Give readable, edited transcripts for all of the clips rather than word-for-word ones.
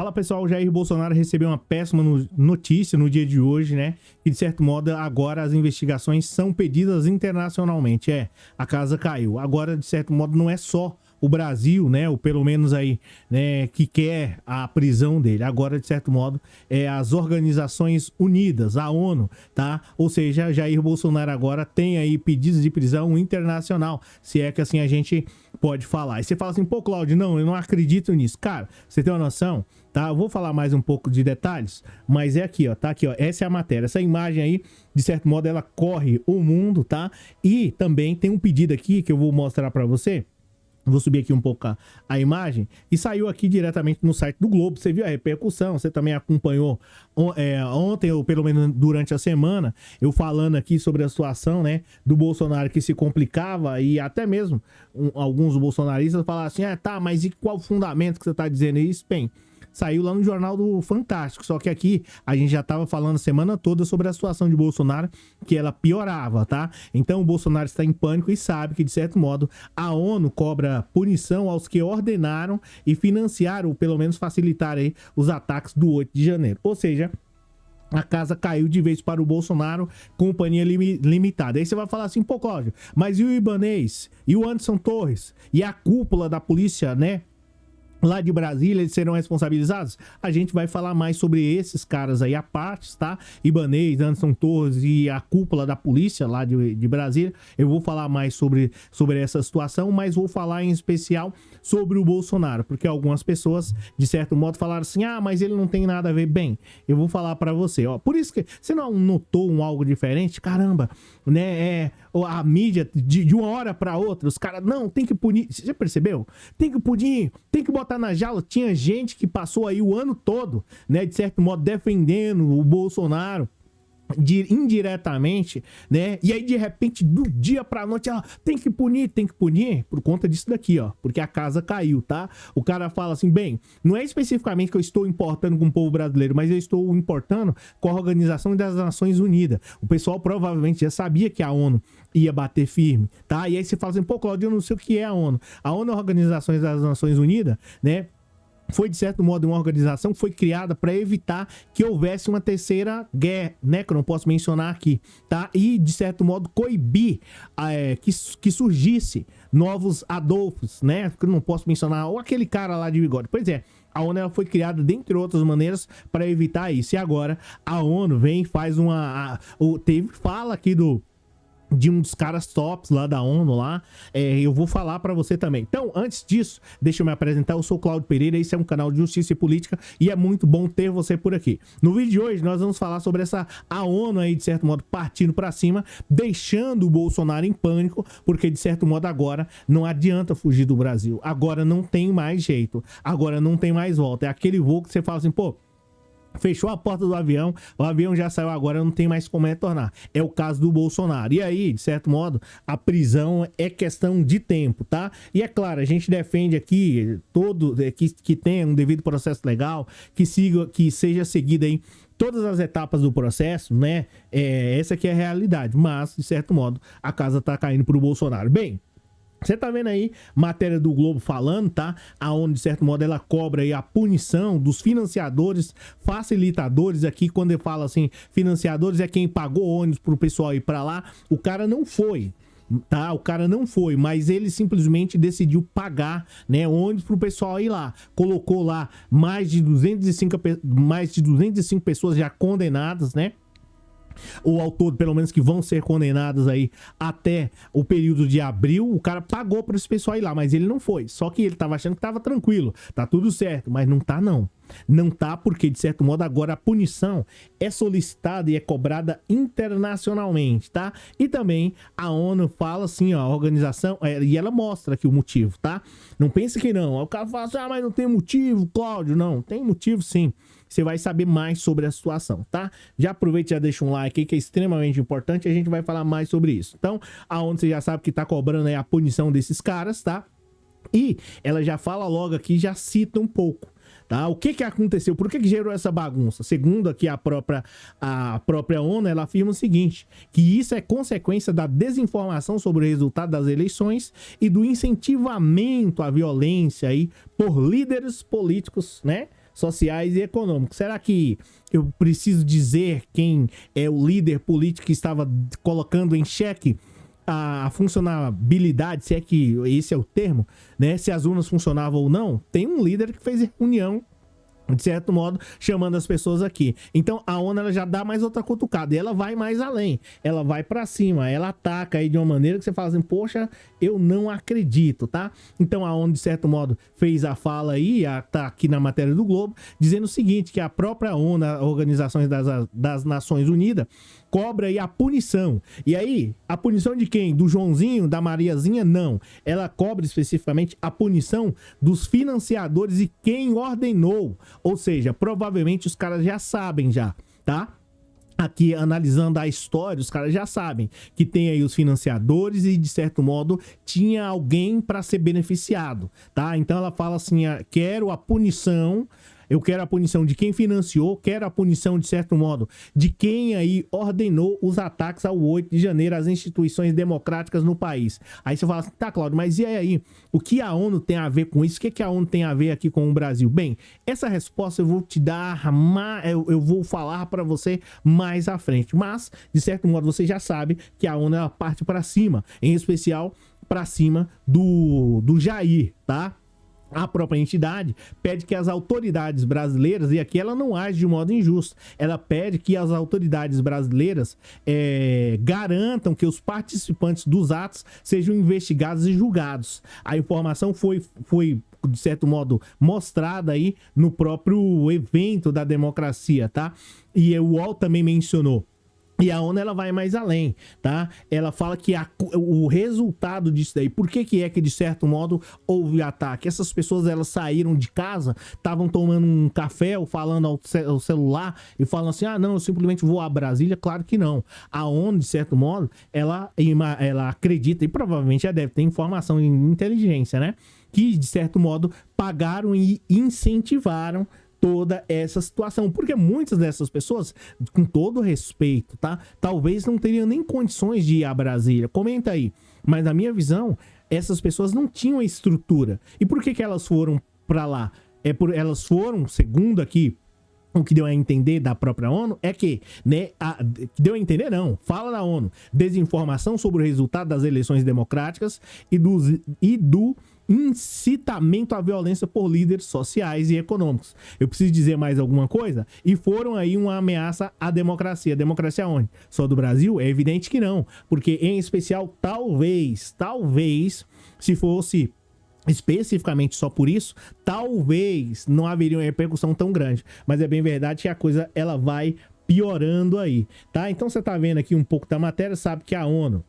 Fala pessoal, Jair Bolsonaro recebeu uma péssima notícia no dia de hoje, né? E de certo modo agora as investigações são pedidas internacionalmente. A casa caiu. Agora de certo modo não é só o Brasil, né, ou pelo menos aí, né, que quer a prisão dele. Agora, de certo modo, as Organizações Unidas, a ONU, tá? Ou seja, Jair Bolsonaro agora tem aí pedidos de prisão internacional, se é que assim a gente pode falar. E você fala assim, pô, Cláudio, não, eu não acredito nisso. Cara, você tem uma noção, tá? Eu vou falar mais um pouco de detalhes, mas é aqui, ó, tá aqui, ó, essa é a matéria. Essa imagem aí, de certo modo, ela corre o mundo, tá? E também tem um pedido aqui que eu vou mostrar pra você. Vou subir aqui um pouco a imagem. E saiu aqui diretamente no site do Globo. Você viu a repercussão, você também acompanhou ontem, ou pelo menos durante a semana, eu falando aqui sobre a situação, né, do Bolsonaro que se complicava. E até mesmo alguns bolsonaristas falaram assim, tá, mas e qual o fundamento que você tá dizendo isso? Bem, saiu lá no Jornal do Fantástico, só que aqui a gente já tava falando a semana toda sobre a situação de Bolsonaro, que ela piorava, tá? Então o Bolsonaro está em pânico e sabe que, de certo modo, a ONU cobra punição aos que ordenaram e financiaram, ou pelo menos facilitaram aí os ataques do 8 de janeiro. Ou seja, a casa caiu de vez para o Bolsonaro, companhia limitada. Aí você vai falar assim, pô, Cláudio, mas e o Ibanez? E o Anderson Torres? E a cúpula da polícia, né? Lá de Brasília, eles serão responsabilizados? A gente vai falar mais sobre esses caras aí, a parte, tá? Ibanez, Anderson Torres e a cúpula da polícia lá de Brasília. Eu vou falar mais sobre essa situação, mas vou falar em especial sobre o Bolsonaro, porque algumas pessoas, de certo modo, falaram assim, mas ele não tem nada a ver. Bem, eu vou falar pra você, ó. Por isso que você não notou algo diferente? Caramba, né? A mídia, de uma hora pra outra, os caras, não, tem que punir. Você percebeu? Tem que punir, tem que botar na jaula. Tinha gente que passou aí o ano todo, né, de certo modo, defendendo o Bolsonaro indiretamente, né? E aí de repente do dia pra noite ela tem que punir por conta disso daqui, ó, porque a casa caiu, tá? O cara fala assim, bem, não é especificamente que eu estou importando com o povo brasileiro, mas eu estou importando com a Organização das Nações Unidas. O pessoal provavelmente já sabia que a ONU ia bater firme, tá? E aí você fala assim, pô, Claudio, eu não sei o que é a ONU. A ONU é a Organização das Nações Unidas, né? Foi, de certo modo, uma organização que foi criada para evitar que houvesse uma terceira guerra, né? Que eu não posso mencionar aqui, tá? E, de certo modo, coibir que surgisse novos Adolfos, né? Que eu não posso mencionar, ou aquele cara lá de bigode. Pois é, a ONU ela foi criada, dentre outras maneiras, para evitar isso. E agora, a ONU vem e faz fala aqui de um dos caras tops lá da ONU lá, eu vou falar pra você também. Então, antes disso, deixa eu me apresentar, eu sou o Cláudio Pereira, esse é um canal de justiça e política e é muito bom ter você por aqui. No vídeo de hoje, nós vamos falar sobre a ONU aí, de certo modo, partindo pra cima, deixando o Bolsonaro em pânico, porque, de certo modo, agora não adianta fugir do Brasil, agora não tem mais jeito, agora não tem mais volta, é aquele voo que você fala assim, pô, fechou a porta do avião, o avião já saiu agora, não tem mais como retornar. É o caso do Bolsonaro. E aí, de certo modo, a prisão é questão de tempo, tá? E é claro, a gente defende aqui que tenha um devido processo legal, que seja seguida aí todas as etapas do processo, né? Essa aqui é a realidade, mas, de certo modo, a casa tá caindo pro Bolsonaro. Bem, você tá vendo aí, matéria do Globo falando, tá? Aonde, de certo modo, ela cobra aí a punição dos financiadores, facilitadores aqui, quando ele fala assim, financiadores é quem pagou ônibus pro pessoal ir pra lá, o cara não foi. Tá, o cara não foi, mas ele simplesmente decidiu pagar, né, ônibus pro pessoal ir lá. Colocou lá mais de 205 pessoas já condenadas, né? Ou ao todo, pelo menos, que vão ser condenadas aí até o período de abril. O cara pagou para esse pessoal ir lá, mas ele não foi. Só que ele tava achando que tava tranquilo, tá tudo certo, mas não tá não. Não tá porque, de certo modo, agora a punição é solicitada e é cobrada internacionalmente, tá? E também a ONU fala assim, ó, a organização, e ela mostra aqui o motivo, tá? Não pense que não. O cara fala assim, mas não tem motivo, Cláudio. Não, tem motivo sim. Você vai saber mais sobre a situação, tá? Já aproveita e já deixa um like aí, que é extremamente importante. A gente vai falar mais sobre isso. Então, a ONU, você já sabe que tá cobrando aí a punição desses caras, tá? E ela já fala logo aqui, já cita um pouco, tá? O que aconteceu? Por que gerou essa bagunça? Segundo aqui a própria ONU, ela afirma o seguinte, que isso é consequência da desinformação sobre o resultado das eleições e do incentivamento à violência aí por líderes políticos, né? sociais e econômicos. Será que eu preciso dizer quem é o líder político que estava colocando em xeque a funcionabilidade, se é que esse é o termo, né? Se as urnas funcionavam ou não? Tem um líder que fez reunião, de certo modo, chamando as pessoas aqui. Então a ONU ela já dá mais outra cutucada e ela vai mais além, ela vai pra cima, ela ataca aí de uma maneira que você fala assim, poxa, eu não acredito, tá? Então a ONU de certo modo fez a fala aí, tá aqui na matéria do Globo, dizendo o seguinte, que a própria ONU, a Organização das Nações Unidas, cobra aí a punição. E aí, a punição de quem? Do Joãozinho, da Mariazinha? Não. Ela cobra especificamente a punição dos financiadores e quem ordenou. Ou seja, provavelmente os caras já sabem já, tá? Aqui, analisando a história, os caras já sabem que tem aí os financiadores e, de certo modo, tinha alguém para ser beneficiado, tá? Então ela fala assim, quero a punição... Eu quero a punição de quem financiou, quero a punição, de certo modo, de quem aí ordenou os ataques ao 8 de janeiro às instituições democráticas no país. Aí você fala assim, tá, Cláudio, mas e aí? O que a ONU tem a ver com isso? O que a ONU tem a ver aqui com o Brasil? Bem, essa resposta eu vou te dar, eu vou falar para você mais à frente. Mas, de certo modo, você já sabe que a ONU ela parte para cima, em especial para cima do Jair, tá? A própria entidade pede que as autoridades brasileiras, e aqui ela não age de modo injusto, ela pede que as autoridades brasileiras garantam que os participantes dos atos sejam investigados e julgados. A informação foi de certo modo, mostrada aí no próprio evento da democracia, tá? E o UOL também mencionou. E a ONU ela vai mais além, tá? Ela fala que o resultado disso daí, por que é que de certo modo houve ataque? Essas pessoas elas saíram de casa, estavam tomando um café ou falando ao celular e falam assim, não, eu simplesmente vou a Brasília. Claro que não. A ONU, de certo modo, ela acredita, e provavelmente já deve ter informação em inteligência, né? Que de certo modo pagaram e incentivaram toda essa situação, porque muitas dessas pessoas, com todo respeito, tá? Talvez não teriam nem condições de ir a Brasília. Comenta aí. Mas na minha visão, essas pessoas não tinham a estrutura. E por que elas foram para lá? Elas foram, segundo aqui, o que deu a entender da própria ONU é que, né, deu a entender não, fala da ONU, desinformação sobre o resultado das eleições democráticas e do incitamento à violência por líderes sociais e econômicos. Eu preciso dizer mais alguma coisa? E foram aí uma ameaça à democracia. Democracia onde? Só do Brasil? É evidente que não, porque em especial, talvez, se fosse especificamente só por isso, talvez não haveria uma repercussão tão grande. Mas é bem verdade que a coisa ela vai piorando aí, tá? Então você tá vendo aqui um pouco da matéria, sabe que a ONU,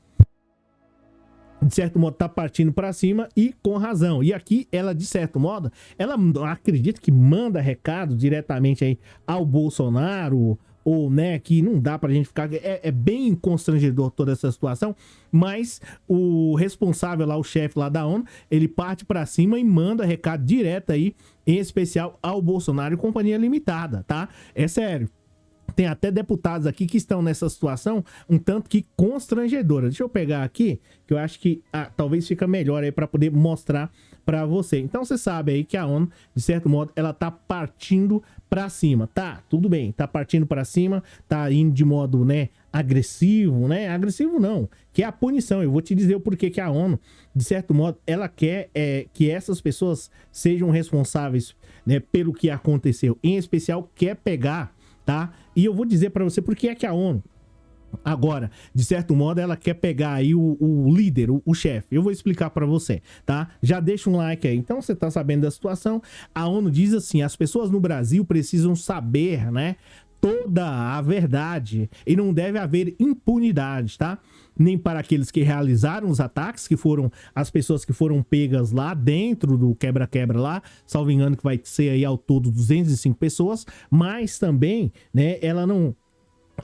de certo modo, tá partindo para cima e com razão. E aqui ela, de certo modo, ela acredita que manda recado diretamente aí ao Bolsonaro, ou, né, que não dá pra gente ficar... É bem constrangedor toda essa situação, mas o responsável lá, o chefe lá da ONU, ele parte pra cima e manda recado direto aí, em especial ao Bolsonaro e Companhia Limitada, tá? É sério. Tem até deputados aqui que estão nessa situação um tanto que constrangedora. Deixa eu pegar aqui, que eu acho que talvez fica melhor aí para poder mostrar para você. Então você sabe aí que a ONU, de certo modo, ela tá partindo para cima. Tá, tudo bem, tá partindo para cima, tá indo de modo, né, agressivo, né? Agressivo não, que é a punição. Eu vou te dizer o porquê que a ONU, de certo modo, ela quer que essas pessoas sejam responsáveis, né, pelo que aconteceu. Em especial, quer pegar, tá? E eu vou dizer para você por que é que a ONU, agora, de certo modo, ela quer pegar aí o líder, o chefe. Eu vou explicar para você, tá? Já deixa um like aí. Então, você tá sabendo da situação. A ONU diz assim, as pessoas no Brasil precisam saber, né, toda a verdade e não deve haver impunidade, tá? Nem para aqueles que realizaram os ataques, que foram as pessoas que foram pegas lá dentro do quebra-quebra lá, salvo engano que vai ser aí ao todo 205 pessoas, mas também, né, ela não...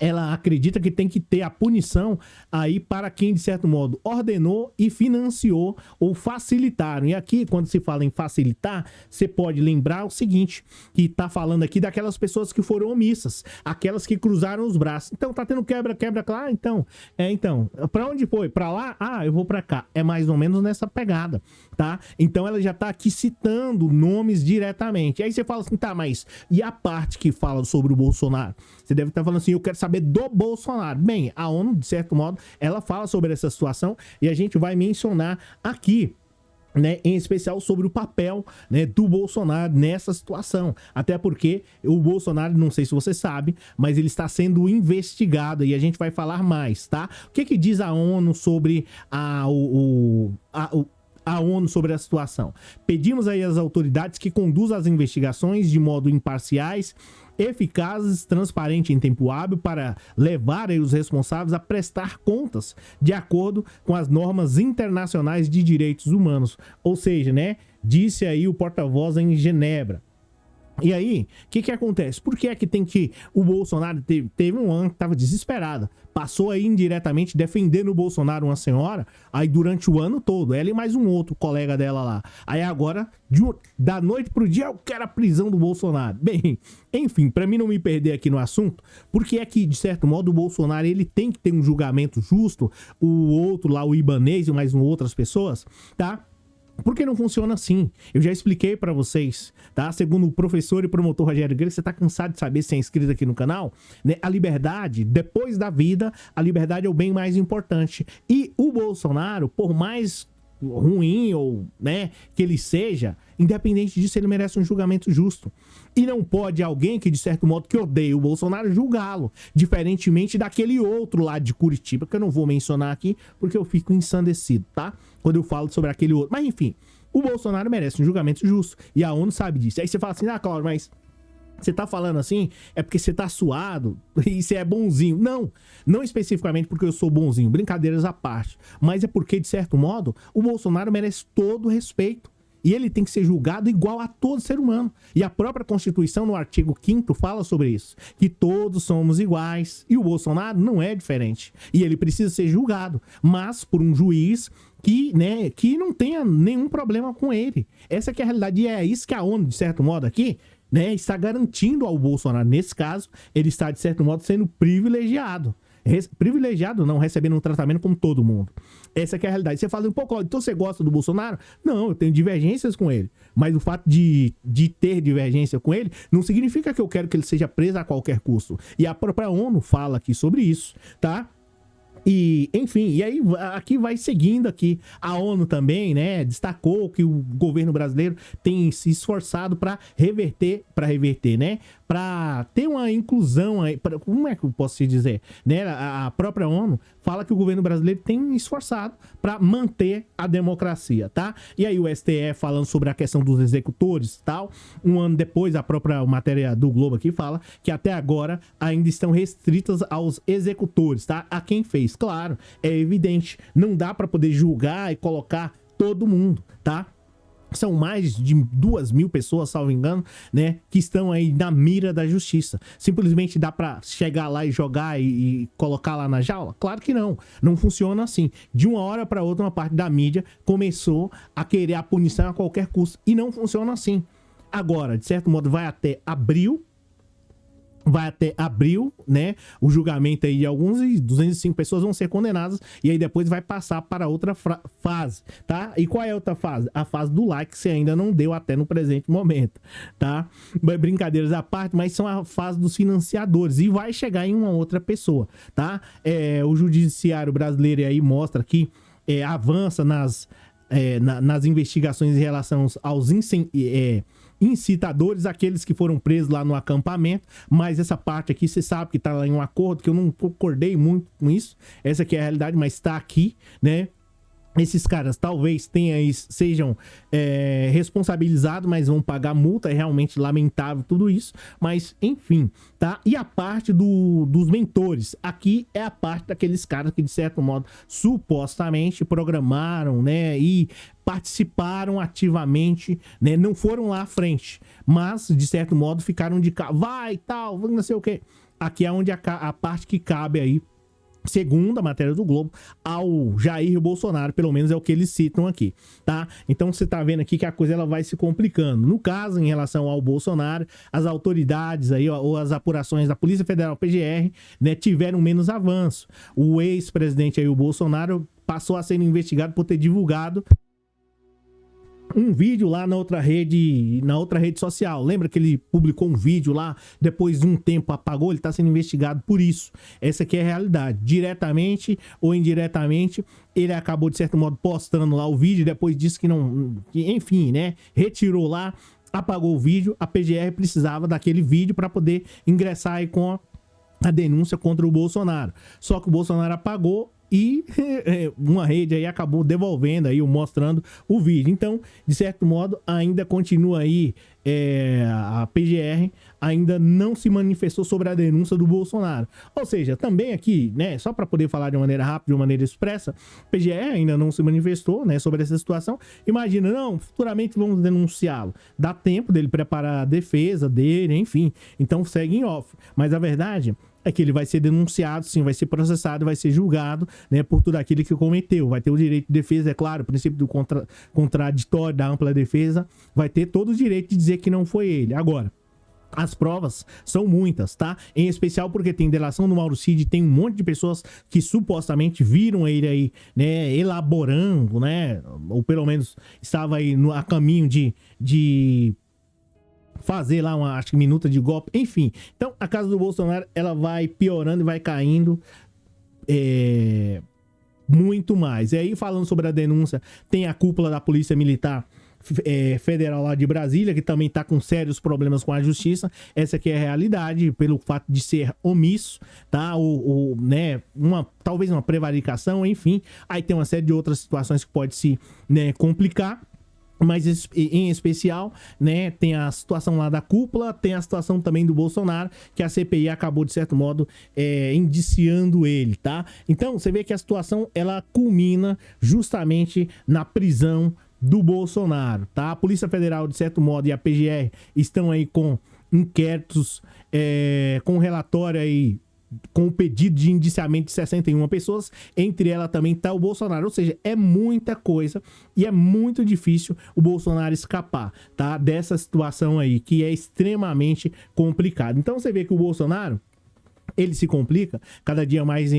ela acredita que tem que ter a punição aí para quem, de certo modo, ordenou e financiou ou facilitaram. E aqui, quando se fala em facilitar, você pode lembrar o seguinte, que tá falando aqui daquelas pessoas que foram omissas, aquelas que cruzaram os braços. Então, tá tendo quebra, claro, então, pra onde foi? Pra lá? Ah, eu vou pra cá. É mais ou menos nessa pegada, tá? Então, ela já tá aqui citando nomes diretamente. Aí você fala assim, tá, mas e a parte que fala sobre o Bolsonaro? Você deve estar falando assim, eu quero saber do Bolsonaro. Bem, a ONU, de certo modo, ela fala sobre essa situação e a gente vai mencionar aqui, né, em especial sobre o papel, né, do Bolsonaro nessa situação. Até porque o Bolsonaro, não sei se você sabe, mas ele está sendo investigado e a gente vai falar mais, tá? O que diz a ONU sobre a ONU sobre a situação? Pedimos aí às autoridades que conduzam as investigações de modo imparciais, eficazes, transparente em tempo hábil para levar aí os responsáveis a prestar contas de acordo com as normas internacionais de direitos humanos. Ou seja, né, disse aí o porta-voz em Genebra. E aí, o que acontece? Por que é que tem que... O Bolsonaro teve um ano que estava desesperado. Passou aí indiretamente defendendo o Bolsonaro, uma senhora, aí durante o ano todo. Ela e mais um outro colega dela lá. Aí agora, da noite pro dia, eu quero a prisão do Bolsonaro. Bem, enfim, pra mim não me perder aqui no assunto, porque é que, de certo modo, o Bolsonaro, ele tem que ter um julgamento justo. O outro lá, o Ibanez e mais outras pessoas, tá? Porque não funciona assim. Eu já expliquei pra vocês, tá? Segundo o professor e promotor Rogério Grego, você tá cansado de saber se é inscrito aqui no canal, né? A liberdade, depois da vida, a liberdade é o bem mais importante. E o Bolsonaro, por mais ruim ou, né, que ele seja, independente disso, ele merece um julgamento justo. E não pode alguém que, de certo modo, que odeia o Bolsonaro, julgá-lo, diferentemente daquele outro lá de Curitiba, que eu não vou mencionar aqui, porque eu fico ensandecido, tá? Quando eu falo sobre aquele outro. Mas, enfim, o Bolsonaro merece um julgamento justo, e a ONU sabe disso. Aí você fala assim, ah, Cláudio, mas você tá falando assim, é porque você tá suado e você é bonzinho. Não especificamente porque eu sou bonzinho, brincadeiras à parte. Mas é porque, de certo modo, o Bolsonaro merece todo o respeito. E ele tem que ser julgado igual a todo ser humano. E a própria Constituição, no artigo 5º, fala sobre isso. Que todos somos iguais. E o Bolsonaro não é diferente. E ele precisa ser julgado. Mas por um juiz que, né, que não tenha nenhum problema com ele. Essa que é a realidade. E é isso que a ONU, de certo modo, aqui, né, está garantindo ao Bolsonaro. Nesse caso, ele está, de certo modo, sendo privilegiado. Privilegiado não, recebendo um tratamento como todo mundo. Essa que é a realidade. Você fala, pô, Cláudio, então você gosta do Bolsonaro? Não, eu tenho divergências com ele. Mas o fato de ter divergência com ele não significa que eu quero que ele seja preso a qualquer custo. E a própria ONU fala aqui sobre isso, tá? E, enfim, e aí aqui vai seguindo aqui. A ONU também, né, destacou que o governo brasileiro tem se esforçado para reverter, né, para ter uma inclusão aí, como é que eu posso te dizer, né? A própria ONU fala que o governo brasileiro tem esforçado para manter a democracia, tá? E aí o STF falando sobre a questão dos executores e tal, um ano depois a própria matéria do Globo aqui fala que até agora ainda estão restritas aos executores, tá? A quem fez, claro, é evidente, não dá para poder julgar e colocar todo mundo, tá? São mais de 2.000 pessoas, salvo engano, né, que estão aí na mira da justiça. Simplesmente dá pra chegar lá e jogar e colocar lá na jaula? Claro que não. Não funciona assim. De uma hora pra outra, uma parte da mídia começou a querer a punição a qualquer custo. E não funciona assim. Agora, de certo modo, vai até abril, né, o julgamento aí de alguns, e 205 pessoas vão ser condenadas, e aí depois vai passar para outra fase, tá? E qual é a outra fase? A fase do like, que você ainda não deu até no presente momento, tá? Brincadeiras à parte, mas são a fase dos financiadores, e vai chegar em uma outra pessoa, tá? O judiciário brasileiro aí mostra que avança nas investigações em relação aos incitadores, aqueles que foram presos lá no acampamento, mas essa parte aqui, você sabe que tá lá em um acordo, que eu não concordei muito com isso, essa aqui é a realidade, mas tá aqui, né? Esses caras talvez sejam responsabilizados, mas vão pagar multa. É realmente lamentável tudo isso. Mas, enfim, tá? E a parte dos mentores. Aqui é a parte daqueles caras que, de certo modo, supostamente programaram, né? E participaram ativamente, né? Não foram lá à frente, mas, de certo modo, ficaram de cá. Vai, tal, não sei o quê. aqui é onde a parte que cabe aí, segundo a matéria do Globo, ao Jair Bolsonaro, pelo menos é o que eles citam aqui, tá? Então você tá vendo aqui que a coisa ela vai se complicando. No caso, em relação ao Bolsonaro, as autoridades aí, ou as apurações da Polícia Federal, PGR, né, tiveram menos avanço. O ex-presidente aí, o Bolsonaro, passou a ser investigado por ter divulgado um vídeo lá na outra rede social. Lembra que ele publicou um vídeo lá, depois de um tempo apagou? Ele está sendo investigado por isso. Essa aqui é a realidade. Diretamente ou indiretamente, ele acabou, de certo modo, postando lá o vídeo, depois disse que não... enfim, né? Retirou lá, apagou o vídeo. A PGR precisava daquele vídeo para poder ingressar aí com a denúncia contra o Bolsonaro. Só que o Bolsonaro apagou e uma rede aí acabou devolvendo aí, mostrando o vídeo. Então, de certo modo, ainda continua aí, a PGR ainda não se manifestou sobre a denúncia do Bolsonaro. Ou seja, também aqui, né, só para poder falar de uma maneira rápida, de uma maneira expressa, a PGR ainda não se manifestou, né, sobre essa situação. Imagina, não, futuramente vamos denunciá-lo. Dá tempo dele preparar a defesa dele, enfim. Então segue em off. Mas a verdade é que ele vai ser denunciado, sim, vai ser processado, vai ser julgado, né, por tudo aquilo que cometeu. Vai ter o direito de defesa, é claro, o princípio do contraditório, da ampla defesa, vai ter todo o direito de dizer que não foi ele. Agora, as provas são muitas, tá? Em especial porque tem delação do Mauro Cid, tem um monte de pessoas que supostamente viram ele aí, né, elaborando, né, ou pelo menos estava aí a caminho de fazer lá uma, acho que, minuta de golpe, enfim. Então, a casa do Bolsonaro, ela vai piorando e vai caindo muito mais. E aí, falando sobre a denúncia, tem a cúpula da Polícia Militar Federal lá de Brasília, que também tá com sérios problemas com a justiça. Essa aqui é a realidade, pelo fato de ser omisso, tá? Né, talvez uma prevaricação, enfim. Aí tem uma série de outras situações que pode se, né, complicar. Mas em especial, né, tem a situação lá da cúpula, tem a situação também do Bolsonaro, que a CPI acabou, de certo modo, indiciando ele, tá? Então, você vê que a situação, ela culmina justamente na prisão do Bolsonaro, tá? A Polícia Federal, de certo modo, e a PGR estão aí com inquéritos, com relatório aí, com o pedido de indiciamento de 61 pessoas, entre elas também tá o Bolsonaro. Ou seja, é muita coisa e é muito difícil o Bolsonaro escapar, tá? Dessa situação aí, que é extremamente complicada. Então você vê que o Bolsonaro, ele se complica cada dia mais,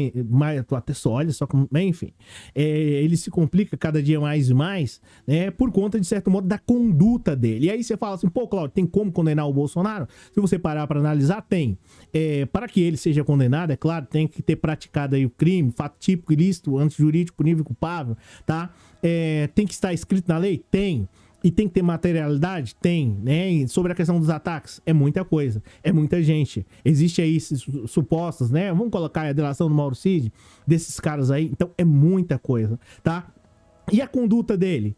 até só olha, só como, enfim, ele se complica cada dia mais e mais, né, por conta, de certo modo, da conduta dele. E aí você fala assim, pô, Cláudio, tem como condenar o Bolsonaro? Se você parar para analisar, tem. Para que ele seja condenado, é claro, tem que ter praticado aí o crime, fato típico, ilícito, antijurídico, punível, culpável, tá? Tem que estar escrito na lei? Tem. E tem que ter materialidade? Tem, né? E sobre a questão dos ataques, é muita coisa, é muita gente. Existe aí esses supostos, né? Vamos colocar a delação do Mauro Cid, desses caras aí. Então, é muita coisa, tá? E a conduta dele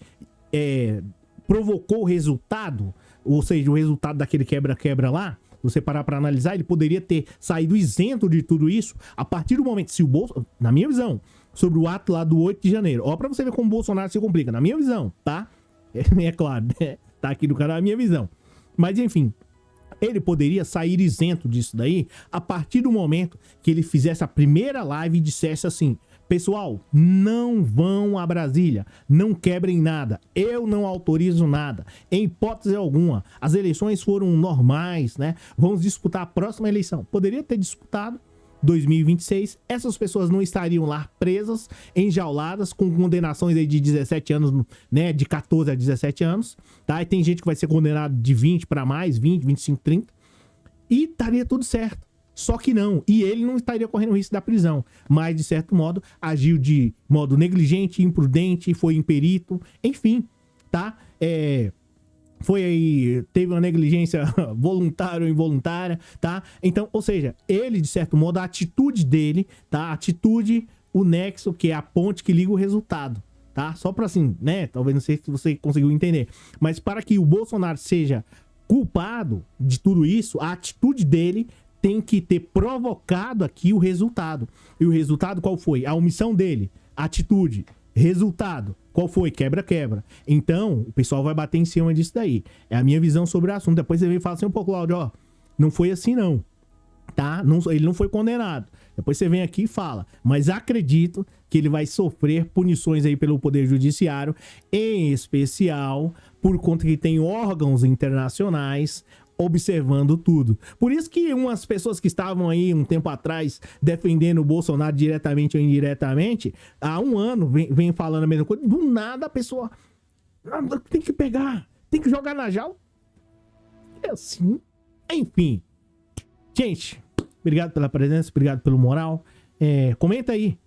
provocou o resultado, ou seja, o resultado daquele quebra-quebra lá. Você parar para analisar, ele poderia ter saído isento de tudo isso a partir do momento, se o Bolsonaro, na minha visão, sobre o ato lá do 8 de janeiro. Ó, pra você ver como o Bolsonaro se complica, na minha visão, tá? É claro, né? Tá aqui no canal a minha visão. Mas enfim, ele poderia sair isento disso daí a partir do momento que ele fizesse a primeira live e dissesse assim: pessoal, não vão a Brasília, não quebrem nada, eu não autorizo nada, em hipótese alguma. As eleições foram normais, né? Vamos disputar a próxima eleição. Poderia ter disputado 2026, essas pessoas não estariam lá presas, enjauladas, com condenações aí de 17 anos, né, de 14 a 17 anos, tá? E tem gente que vai ser condenado de 20 para mais, 20, 25, 30, e estaria tudo certo. Só que não, e ele não estaria correndo o risco da prisão, mas, de certo modo, agiu de modo negligente, imprudente, foi imperito, enfim, tá? Foi aí, teve uma negligência voluntária ou involuntária, tá? Então, ou seja, ele, de certo modo, a atitude dele, tá? A atitude, o nexo, que é a ponte que liga o resultado, tá? Só pra assim, né? Talvez não sei se você conseguiu entender. Mas para que o Bolsonaro seja culpado de tudo isso, a atitude dele tem que ter provocado aqui o resultado. E o resultado qual foi? A omissão dele, a atitude. Resultado, qual foi? Quebra-quebra. Então, o pessoal vai bater em cima disso daí. É a minha visão sobre o assunto. Depois você vem e fala assim, pô, Cláudio, ó, não foi assim não. tá? Ele não foi condenado. Depois você vem aqui e fala. Mas acredito que ele vai sofrer punições aí pelo Poder Judiciário, em especial por conta que tem órgãos internacionais observando tudo. Por isso que umas pessoas que estavam aí um tempo atrás defendendo o Bolsonaro diretamente ou indiretamente, há um ano vem falando a mesma coisa. Do nada a pessoa tem que pegar, tem que jogar na jaula. É assim. Enfim. Gente, obrigado pela presença, obrigado pelo moral. Comenta aí.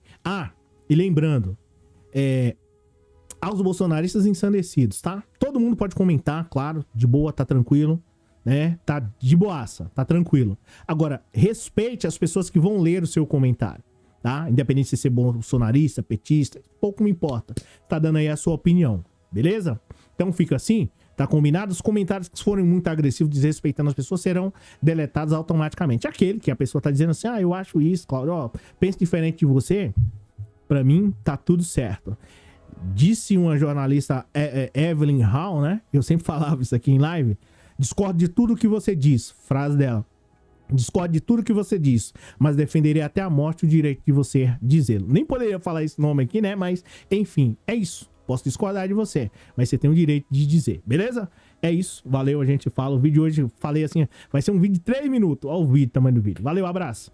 E lembrando, aos bolsonaristas ensandecidos, tá? Todo mundo pode comentar, claro, de boa, tá tranquilo, né? Tá de boaça, tá tranquilo. Agora, respeite as pessoas que vão ler o seu comentário, tá? Independente de ser bolsonarista, petista, pouco me importa. Tá dando aí a sua opinião, beleza? Então fica assim. Tá combinado? Os comentários que forem muito agressivos, desrespeitando as pessoas, serão deletados automaticamente. Aquele que a pessoa tá dizendo assim, eu acho isso, Cláudio, penso diferente de você, pra mim tá tudo certo. Disse uma jornalista, Evelyn Hall, né? Eu sempre falava isso aqui em live. Discordo de tudo que você diz. Frase dela. Discordo de tudo que você diz, mas defenderei até a morte o direito de você dizê-lo. Nem poderia falar esse nome aqui, né? Mas, enfim, é isso. Posso discordar de você, mas você tem o direito de dizer, beleza? É isso, valeu, a gente fala. O vídeo hoje, falei assim, vai ser um vídeo de 3 minutos. Olha o vídeo, tamanho do vídeo. Valeu, abraço.